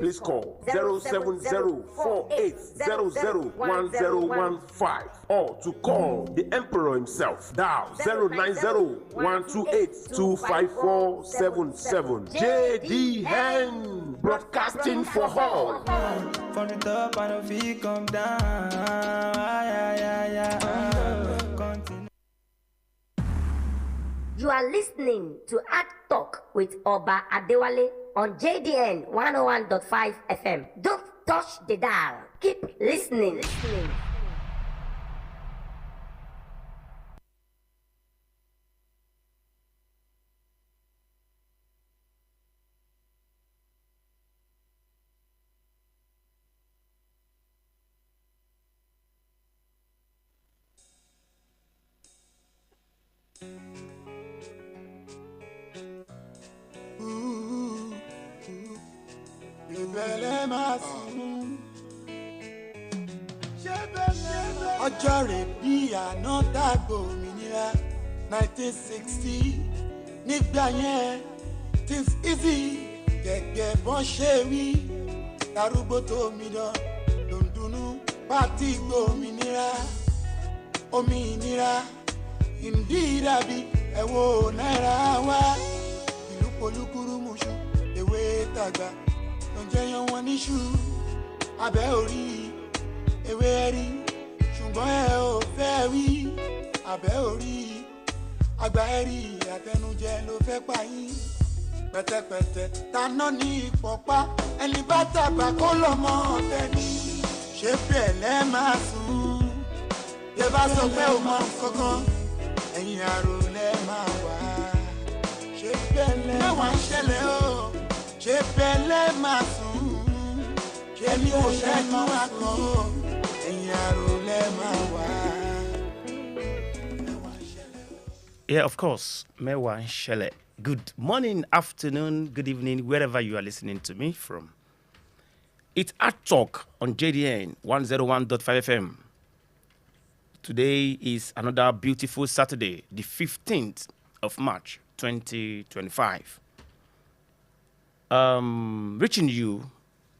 Please call 070-4800-1015 or to call the Emperor himself. Dial 090-128-25477. JD Hen, broadcasting for all. From the top, I don't feel come down. You are listening to Art Talk with Oba Adewale on JDN 101.5 FM. Don't touch the dial. Keep listening. ọjọ́ rẹ̀ bí àná dàgbò òmìnira 1960 nígbà yẹn things easy gẹ́gẹ́ bọ́n ṣe wí darúgbó tó mi dán ló ń dunnú pátí gbòmìnira òmìnira ìdí dàbí ẹ̀wọ̀ náírà wá ìlú polúkúrú mùsù ewé tàgbà ló ń jẹyàn wọn níṣu abẹ́ orí ewé rí ṣùgbọ́n ẹ ò fẹ́ wí abẹ́ orí àgbà ẹ̀rí àtẹnujẹ ló fẹ́ pa yín pẹ̀tẹ̀pẹ̀tẹ̀ taná ní ìpọ̀pá ẹni bá tàgbà kó lọ́mọ tẹ́ni ṣé bẹ́ẹ̀ lẹ́ máa sùn yẹ bá sọ pé ó mọ kankan ẹ̀yìn àrò lẹ́ máa wà ṣé bẹ́ẹ̀ lẹ́ máa ṣẹlẹ̀ o ṣé bẹ́ẹ̀ lẹ́ máa sùn ṣé ní kò ṣẹ́nu àkàn o. Yeah, of course, Mewa Shele. Good morning, afternoon, good evening, wherever you are listening to me from. It's Art Talk on JDN 101.5 FM. Today is another beautiful Saturday, the 15th of March, 2025. Reaching you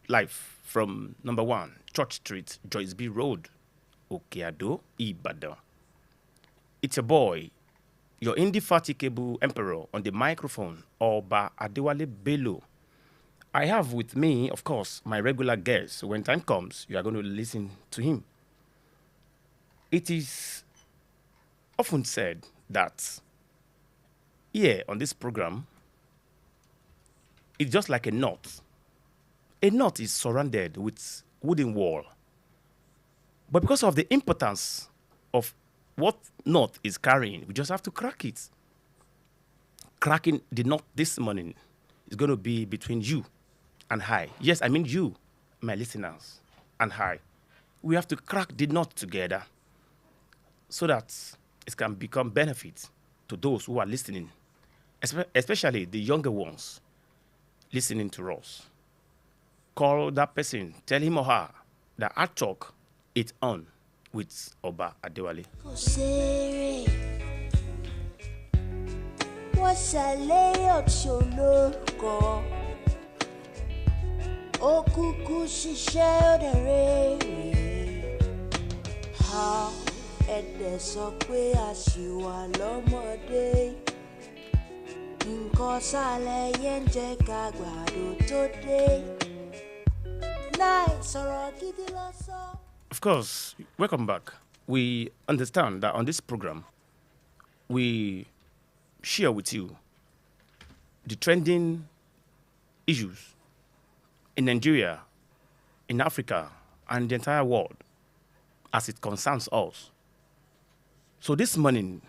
live from number 1, Church Street, Joyce B. Road, Okeado, Ibadan. It's a boy, your indefatigable emperor on the microphone, Oba Adewale Bello. I have with me, of course, my regular guest. When time comes, you are going to listen to him. It is often said that here on this program, it's just like a knot. A knot is surrounded with wooden wall. But because of the importance of what knot is carrying, we just have to crack it. Cracking the knot this morning is going to be between you and I. Yes, I mean you, my listeners, and I. We have to crack the knot together so that it can become benefit to those who are listening, especially the younger ones listening to us. Call that person, tell him or her that Art Talk is on with Oba Adewale. Of course, welcome back. We understand that on this program, we share with you the trending issues in Nigeria, in Africa, and the entire world as it concerns us. So this morning,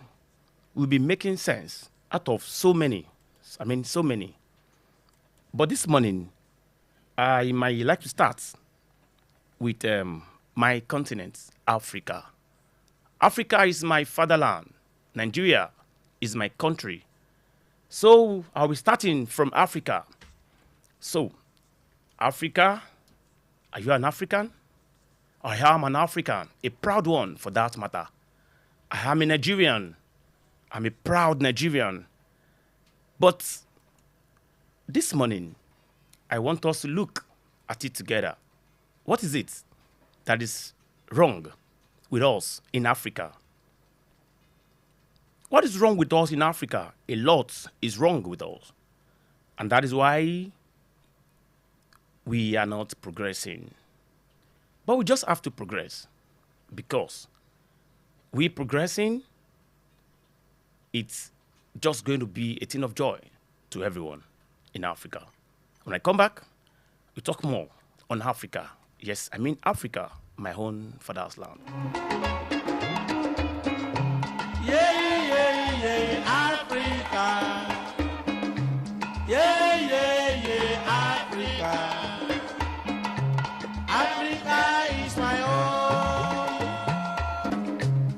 we'll be making sense out of so many. But this morning, I might like to start with my continent, Africa. Africa is my fatherland. Nigeria is my country. So I'll be starting from Africa. So, Africa, are you an African? I am an African, a proud one for that matter. I am a Nigerian. I'm a proud Nigerian. But this morning, I want us to look at it together. What is it that is wrong with us in Africa? What is wrong with us in Africa? A lot is wrong with us. And that is why we are not progressing. But we just have to progress, because we progressing, it's just going to be a thing of joy to everyone in Africa. When I come back, we talk more on Africa. Yes, I mean Africa, my own father's land. Yeah, yeah, yeah, Africa. Yeah, yeah, yeah, Africa. Africa is my own.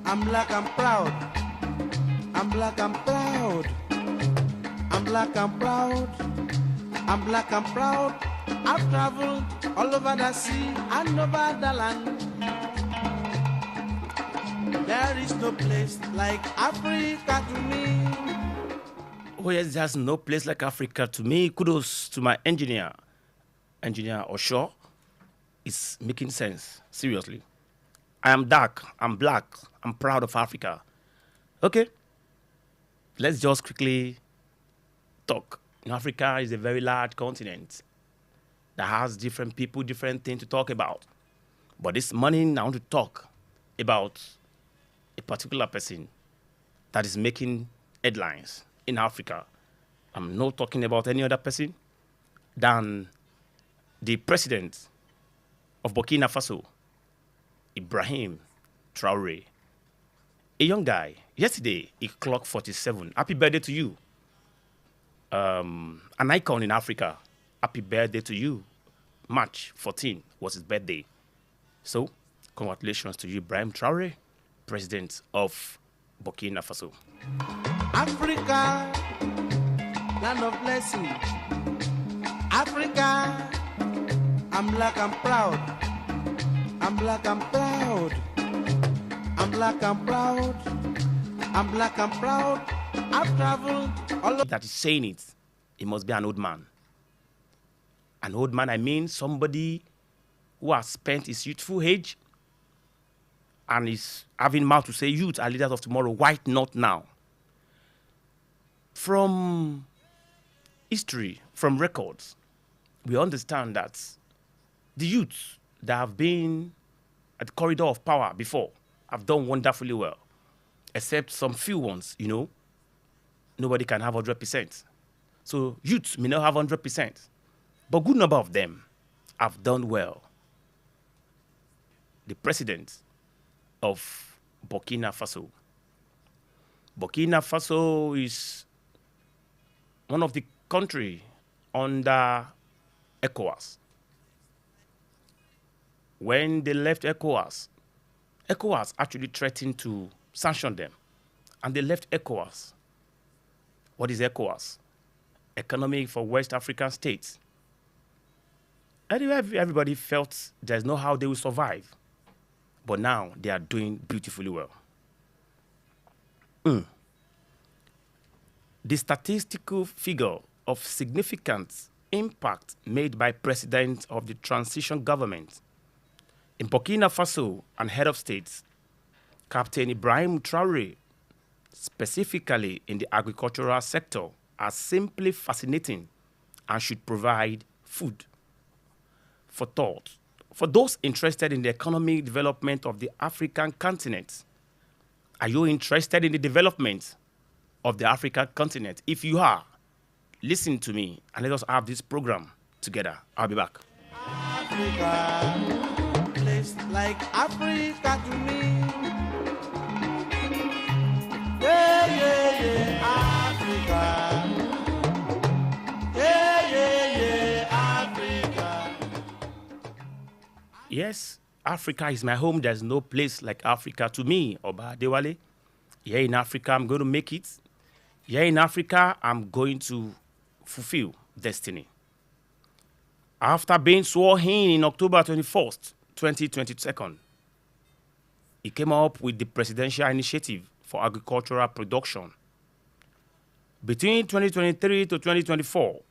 I'm black, I'm proud. I'm black, I'm proud. I'm black, I'm proud. I'm black, I'm proud. I've traveled all over the sea and over the land. There is no place like Africa to me. Oh yes, there's no place like Africa to me. Kudos to my engineer. Engineer Osho is making sense. Seriously. I am dark, I'm black, I'm proud of Africa. Okay. Let's just quickly talk. Africa is a very large continent that has different people, different things to talk about. But this morning, I want to talk about a particular person that is making headlines in Africa. I'm not talking about any other person than the president of Burkina Faso, Ibrahim Traoré. A young guy. Yesterday, he clocked 47. Happy birthday to you. An icon in Africa. Happy birthday to you. March 14 was his birthday. So, congratulations to you, Ibrahim Traoré, president of Burkina Faso. Africa, land of blessing. Africa, I'm black, I'm proud. I'm black, I'm proud. I'm black, I'm proud. I'm black, I'm proud. I've traveled all over. That is saying it, he must be an old man. An old man, I mean somebody who has spent his youthful age and is having mouth to say, youth are leaders of tomorrow. Why not now? From history, from records, we understand that the youths that have been at the corridor of power before have done wonderfully well, except some few ones, you know. Nobody can have 100%. So youths may not have 100%, but good number of them have done well. The president of Burkina Faso. Burkina Faso is one of the countries under ECOWAS. When they left ECOWAS, ECOWAS actually threatened to sanction them, and they left ECOWAS. What is ECOWAS? Economy for West African states. Anyway, everybody felt there's no how they will survive. But now they are doing beautifully well. The statistical figure of significant impact made by president of the transition government in Burkina Faso and head of states, Captain Ibrahim Traoré, specifically in the agricultural sector, are simply fascinating and should provide food for thought for those interested in the economic development of the African continent. Are you interested in the development of the African continent? If you are, listen to me and let us have this program together. I'll be back. Africa, place like Africa to me. Yeah, yeah, yeah, Africa. Yeah, yeah, yeah, Africa. Yes, Africa is my home. There's no place like Africa to me, Oba Adewale. Here in Africa, I'm going to make it. Here in Africa, I'm going to fulfill destiny. After being sworn in October 21st, 2022, he came up with the Presidential Initiative for Agricultural Production. Between 2023 to 2024,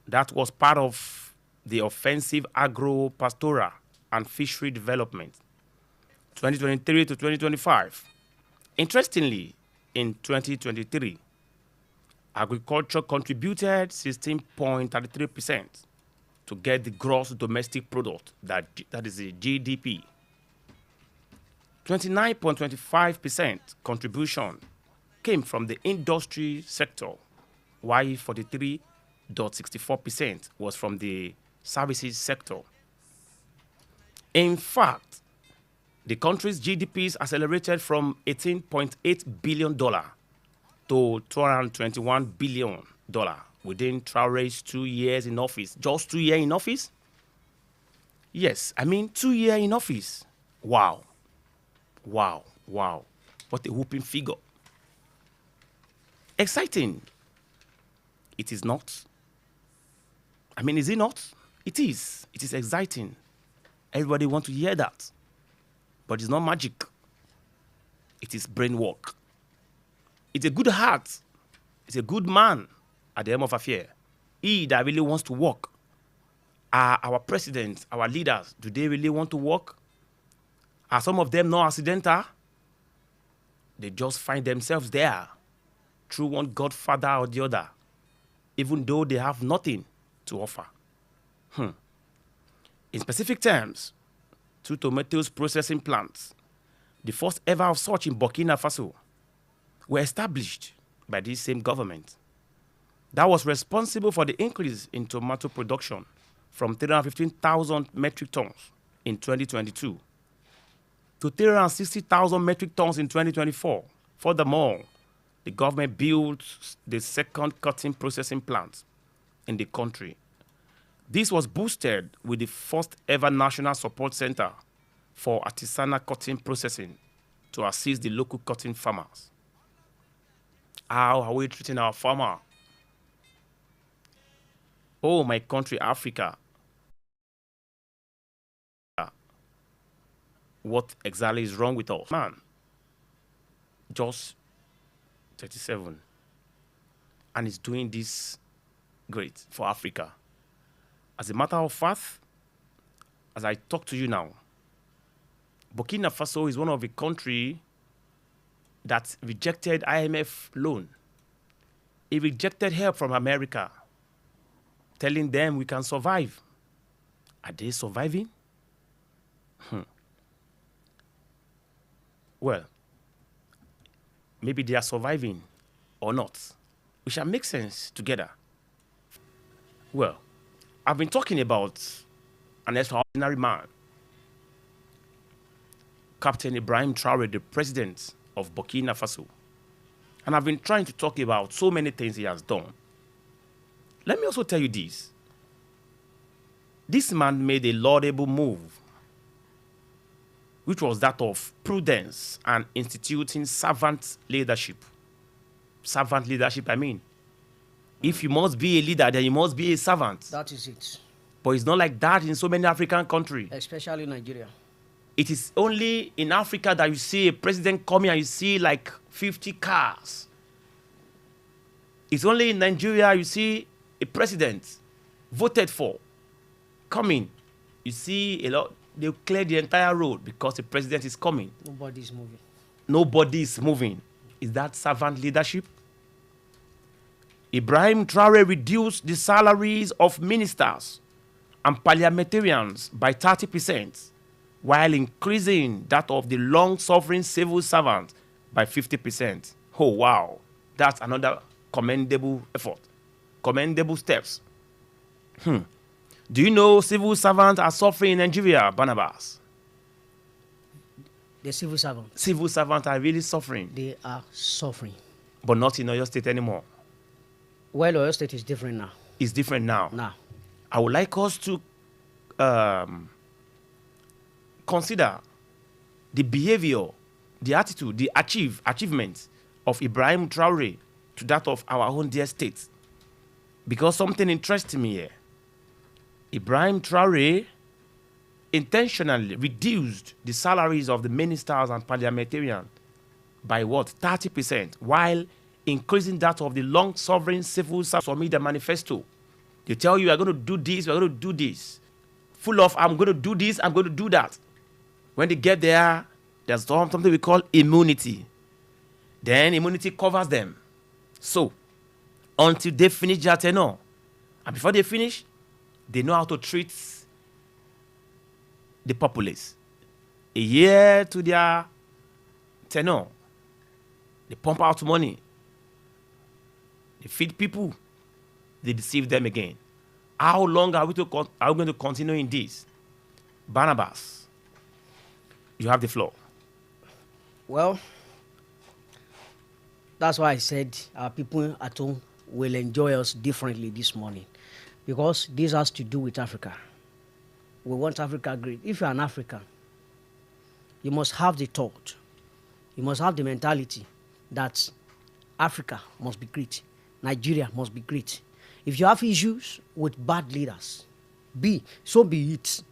that was part of the offensive agro-pastoral and fishery development, 2023 to 2025. Interestingly, in 2023, agriculture contributed 16.33% to get the gross domestic product, that is the GDP. 29.25% contribution came from the industry sector, while 43.64% was from the services sector. In fact, the country's GDPs accelerated from $18.8 billion to $221 billion within Traore's 2 years in office. Just 2 years in office? Yes, I mean 2 years in office. Wow. Wow, wow. What a whooping figure. Exciting. It is not. I mean, is it not? It is. It is exciting. Everybody wants to hear that. But it's not magic. It is brain work. It's a good heart. It's a good man at the end of affair. He that really wants to work. Are our presidents, our leaders, do they really want to work? Are some of them not accidental? They just find themselves there through one godfather or the other, even though they have nothing to offer. In specific terms, 2 tomatoes processing plants, the first ever of such in Burkina Faso, were established by this same government. That was responsible for the increase in tomato production from 315,000 metric tons in 2022 to 360,000 metric tons in 2024. Furthermore, the government built the second cotton processing plant in the country. This was boosted with the first ever national support center for artisanal cotton processing to assist the local cotton farmers. How are we treating our farmer? Oh, my country, Africa. What exactly is wrong with us? Man, just 37. And is doing this great for Africa. As a matter of fact, as I talk to you now, Burkina Faso is one of the countries that rejected IMF loan. It rejected help from America, telling them we can survive. Are they surviving? Well, maybe they are surviving or not. We shall make sense together. Well, I've been talking about an extraordinary man, Captain Ibrahim Traore, the president of Burkina Faso. And I've been trying to talk about so many things he has done. Let me also tell you this. This man made a laudable move, which was that of prudence and instituting servant leadership. Servant leadership, I mean. If you must be a leader, then you must be a servant. That is it. But it's not like that in so many African countries. Especially Nigeria. It is only in Africa that you see a president coming and you see like 50 cars. It's only in Nigeria you see a president voted for coming. You see a lot, they'll clear the entire road because the president is coming. Nobody's moving. Nobody is moving. Is that servant leadership? Ibrahim Traore reduced the salaries of ministers and parliamentarians by 30%, while increasing that of the long-suffering civil servants by 50%. Oh, wow. That's another commendable effort. Commendable steps. Do you know civil servants are suffering in Nigeria, Barnabas? The civil servants. Civil servants are really suffering. They are suffering. But not in Oyo State anymore. Well, Oyo State is different now. It's different now. Now. I would like us to consider the behavior, the attitude, the achievements of Ibrahim Traore to that of our own dear state. Because something interests me here. Ibrahim Traore intentionally reduced the salaries of the ministers and parliamentarians by what? 30%, while increasing that of the long-sovereign civil service. Media manifesto. They tell you, we're going to do this, we're going to do this. Full of, I'm going to do this, I'm going to do that. When they get there, there's something we call immunity. Then immunity covers them. So, until they finish their tenure, and before they finish, they know how to treat the populace. A year to their tenure, they pump out money. They feed people. They deceive them again. How long are we going to continue in this? Barnabas, you have the floor. Well, that's why I said our people at home will enjoy us differently this morning, because this has to do with Africa. We want Africa great. If you're an African, you must have the thought, you must have the mentality that Africa must be great, Nigeria must be great. If you have issues with bad leaders, so be it.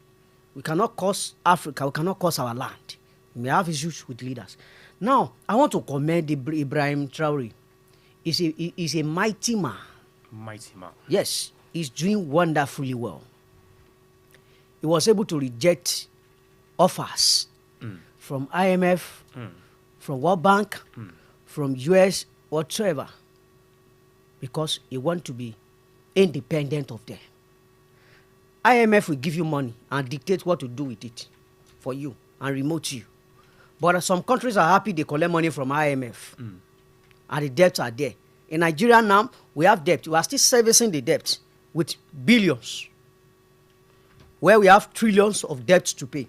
We cannot curse Africa, we cannot curse our land. We may have issues with leaders. Now, I want to commend Ibrahim Traore. He's a mighty man. Mighty man. Yes, he's doing wonderfully well. He was able to reject offers from IMF, from World Bank, from US, whatsoever, because he wants to be independent of them. IMF will give you money and dictate what to do with it for you and remote you. But some countries are happy they collect money from IMF. And the debts are there. In Nigeria now, we have debt. We are still servicing the debt with billions, where we have trillions of debts to pay.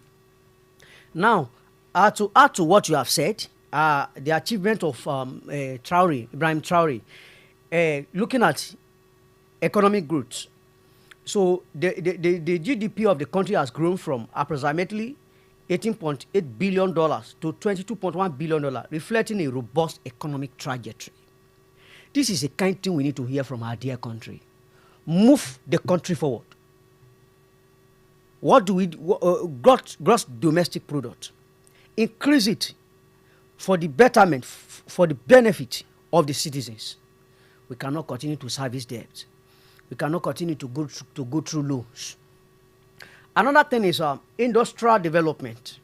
Now, to add to what you have said, the achievement of Ibrahim Traore, looking at economic growth. So the GDP of the country has grown from approximately $18.8 billion to $22.1 billion, reflecting a robust economic trajectory. This is the kind of thing we need to hear from our dear country. Move the country forward. What do we do? Gross domestic product. Increase it for the betterment, for the benefit of the citizens. We cannot continue to service debt. We cannot continue to go through loans. Another thing is industrial development.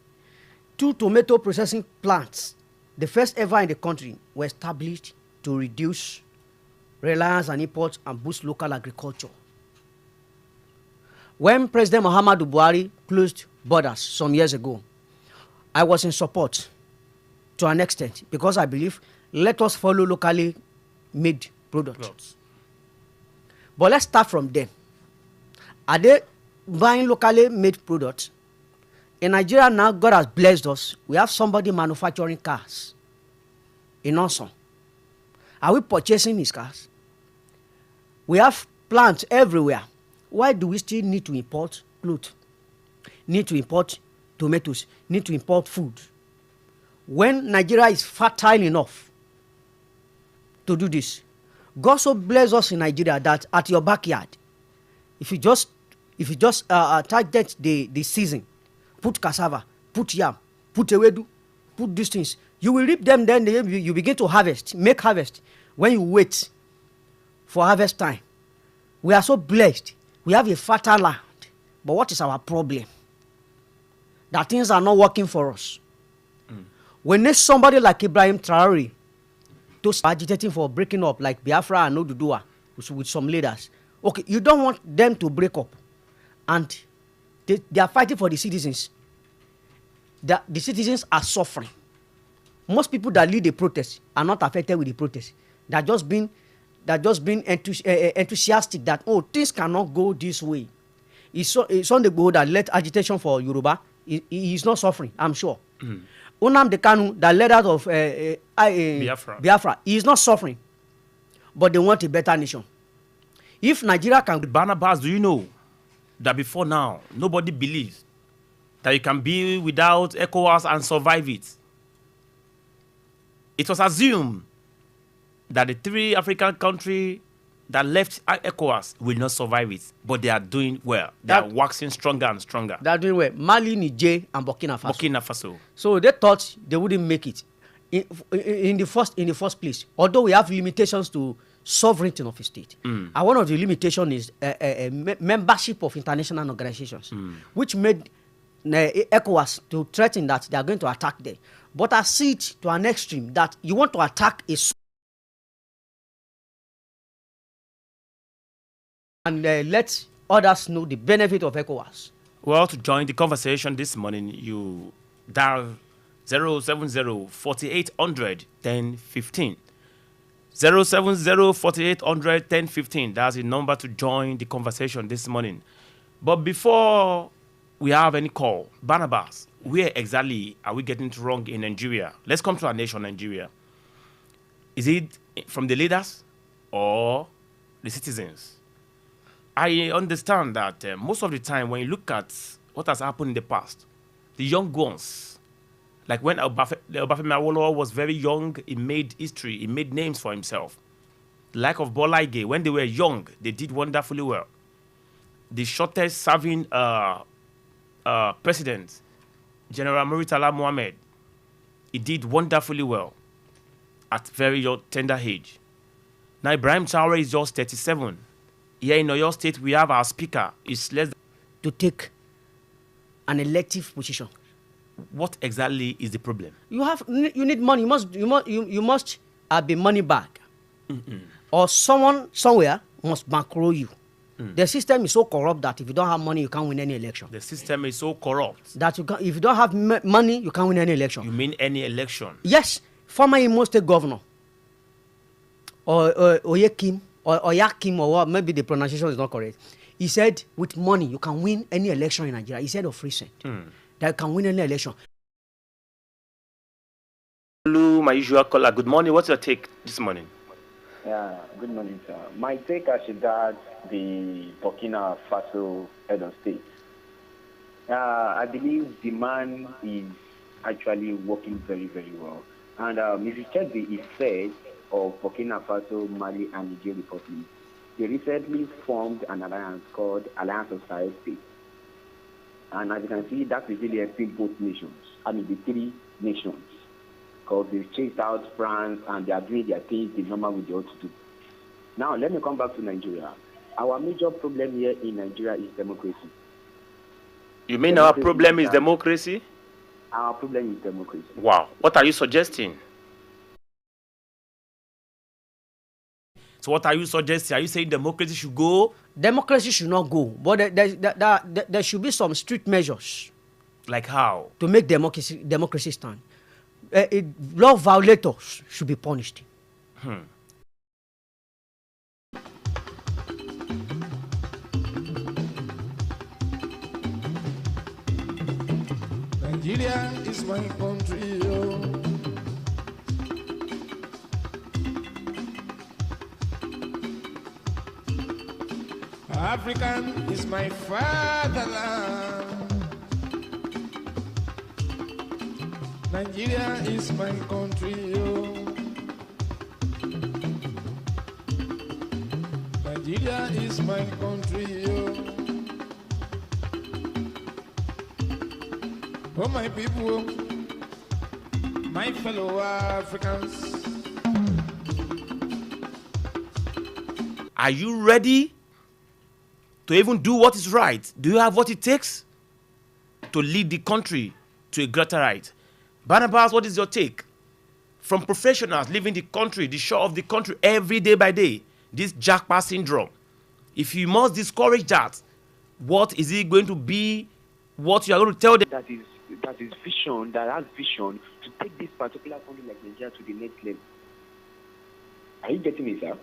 2 tomato processing plants, the first ever in the country, were established to reduce reliance on imports and boost local agriculture. When President Muhammadu Buhari closed borders some years ago, I was in support to an extent, because I believe let us follow locally made products. But let's start from them. Are they buying locally made products? In Nigeria now, God has blessed us. We have somebody manufacturing cars in Osun. Are we purchasing his cars? We have plants everywhere. Why do we still need to import clothes? Need to import tomatoes? Need to import food? When Nigeria is fertile enough to do this, God so bless us in Nigeria that at your backyard, if you just target the season, put cassava, put yam, put ewedu, put these things, you will reap them. Then you begin to harvest, make harvest. When you wait for harvest time, we are so blessed. We have a fertile land. But what is our problem? That things are not working for us. We need somebody like Ibrahim Traore to start agitating for breaking up, like Biafra and Oduduwa with some leaders. Okay, you don't want them to break up, and they are fighting for the citizens. The citizens are suffering. Most people that lead the protest are not affected with the protest. They're just being enthusiastic that, oh, things cannot go this way. It's on the go that led agitation for Yoruba. He is not suffering, I'm sure. Nnamdi Kanu, the leader of Biafra, he is not suffering, but they want a better nation. If Nigeria can... Barnabas, do you know that before now, nobody believes that you can be without ECOWAS and survive it? It was assumed that the 3 African countries that left ECOWAS will not survive it, but they are doing well. They are waxing stronger and stronger. They are doing well. Mali, Niger, and Burkina Faso. So they thought they wouldn't make it in the first place. Although we have limitations to sovereignty of a state. And one of the limitations is membership of international organizations, which made ECOWAS to threaten that they are going to attack them. But I see it to an extreme that you want to attack a and let others know the benefit of ECOWAS. Well, to join the conversation this morning, you dial 070-4800-1015. 070-4800-1015. That's the number to join the conversation this morning. But before we have any call, Barnabas, where exactly are we getting it wrong in Nigeria? Let's come to our nation, Nigeria. Is it from the leaders or the citizens? I understand that most of the time when you look at what has happened in the past, the young ones, like when Obafemi Awolowo was very young, he made history, he made names for himself. Like of Bola Ige, when they were young, they did wonderfully well. The shortest serving president, General Muritala Mohammed, he did wonderfully well at very young, tender age. Now Ibrahim Traore is just 37. Here in Oyo State, we have our speaker. It's less to take an elective position. What exactly is the problem? You need money. You must be money back, or someone somewhere must bankroll you. The system is so corrupt that if you don't have money, you can't win any election. The system is so corrupt that if you don't have money, you can't win any election. You mean any election? Yes. Former Imo State governor, or Oyekim, or Yakim, or what, maybe the pronunciation is not correct. He said, with money, you can win any election in Nigeria. He said of recent that you can win any election. Hello, my usual caller. Good morning. What's your take this morning? Yeah, good morning, sir. My take as regards the Burkina Faso head of state. I believe the man is actually working very, very well. And if you check the effect of Burkina Faso, Mali, and Niger Republic, they recently formed an alliance called Alliance of Sahel States. And as you can see, that is really helping both nations, I mean the three nations, because they've chased out France and they are doing their things the normal way they ought to do. Now, let me come back to Nigeria. Our major problem here in Nigeria is democracy. You mean our problem is democracy? Our problem is democracy. Wow. What are you suggesting? So what are you suggesting? Are you saying democracy should go? Democracy should not go, but there should be some strict measures. Like how? To make democracy stand. Law violators should be punished. Nigeria is my country, oh. African is my fatherland. Nigeria is my country, oh. Nigeria is my country, oh. Oh, my people, my fellow Africans. Are you ready to even do what is right? Do you have what it takes to lead the country to a greater right? Barnabas, what is your take? From professionals leaving the country, the shore of the country, every day by day, this jackpot syndrome. If you must discourage that, what is it going to be? What you are going to tell them? That is vision, that has vision to take this particular country like Nigeria to the next level. Are you getting me, sir?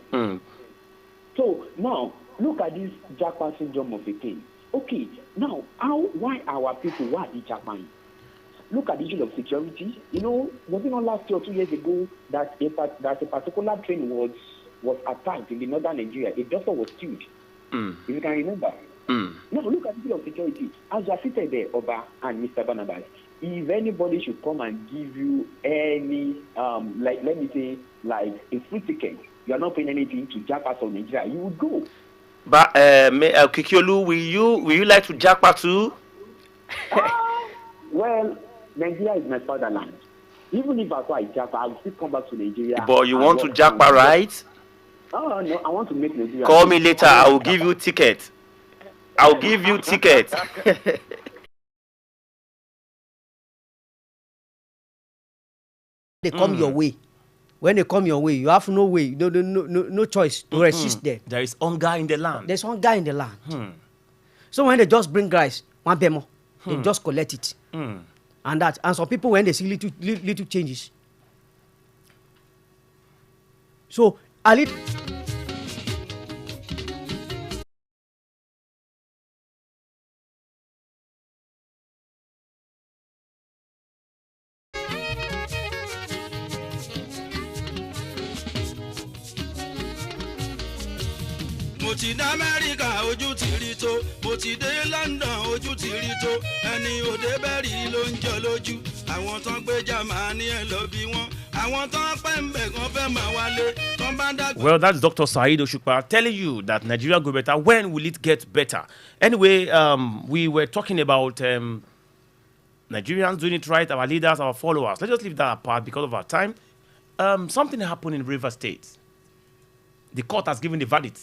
So now, look at this jackpot syndrome of a thing. Okay, now, why our people, why are they jackpotting? Look at the issue of security. You know, was it not last year or 2 years ago that a particular train was attacked in the northern Nigeria? A doctor was killed. If you can remember. Now look at the issue of security. As you are seated there, Oba and Mr. Barnabas, if anybody should come and give you any, like let me say, like a free ticket, you are not paying anything to jackpot of Nigeria, you would go. But Kikiolu, will you like to jackpot too? Well, Nigeria is my fatherland. Even if I jackpot, I will still come back to Nigeria. But you want to jackpot, right? Oh no, I want to make Nigeria. Call me later. I will give you ticket. I'll give you ticket. They come your way. When they come your way, you have no way, no choice to resist them. There is hunger in the land. There's one guy in the land. So when they just bring rice, one bemo, they just collect it. And that, and some people when they see little changes. So a little. mo ti dé amẹ́ríkà ojú ti rí tó mo ti dé london ojú ti rí tó ẹni òde bẹ́ẹ̀rì ló ń jọ lójú àwọn tán gbé jamani ẹ̀ lọ bí wọ́n àwọn tán pẹ́ ń bẹ̀ kan fẹ́ máa wálé tán bá dàgbà. Well, that's Dr. Saheed Osupa telling you that Nigeria go better. When will it get better? Anyway, we were talking about Nigerians doing it right, our leaders, our followers. Let's just leave that apart because of our time. Something happened in River State. The court has given the verdict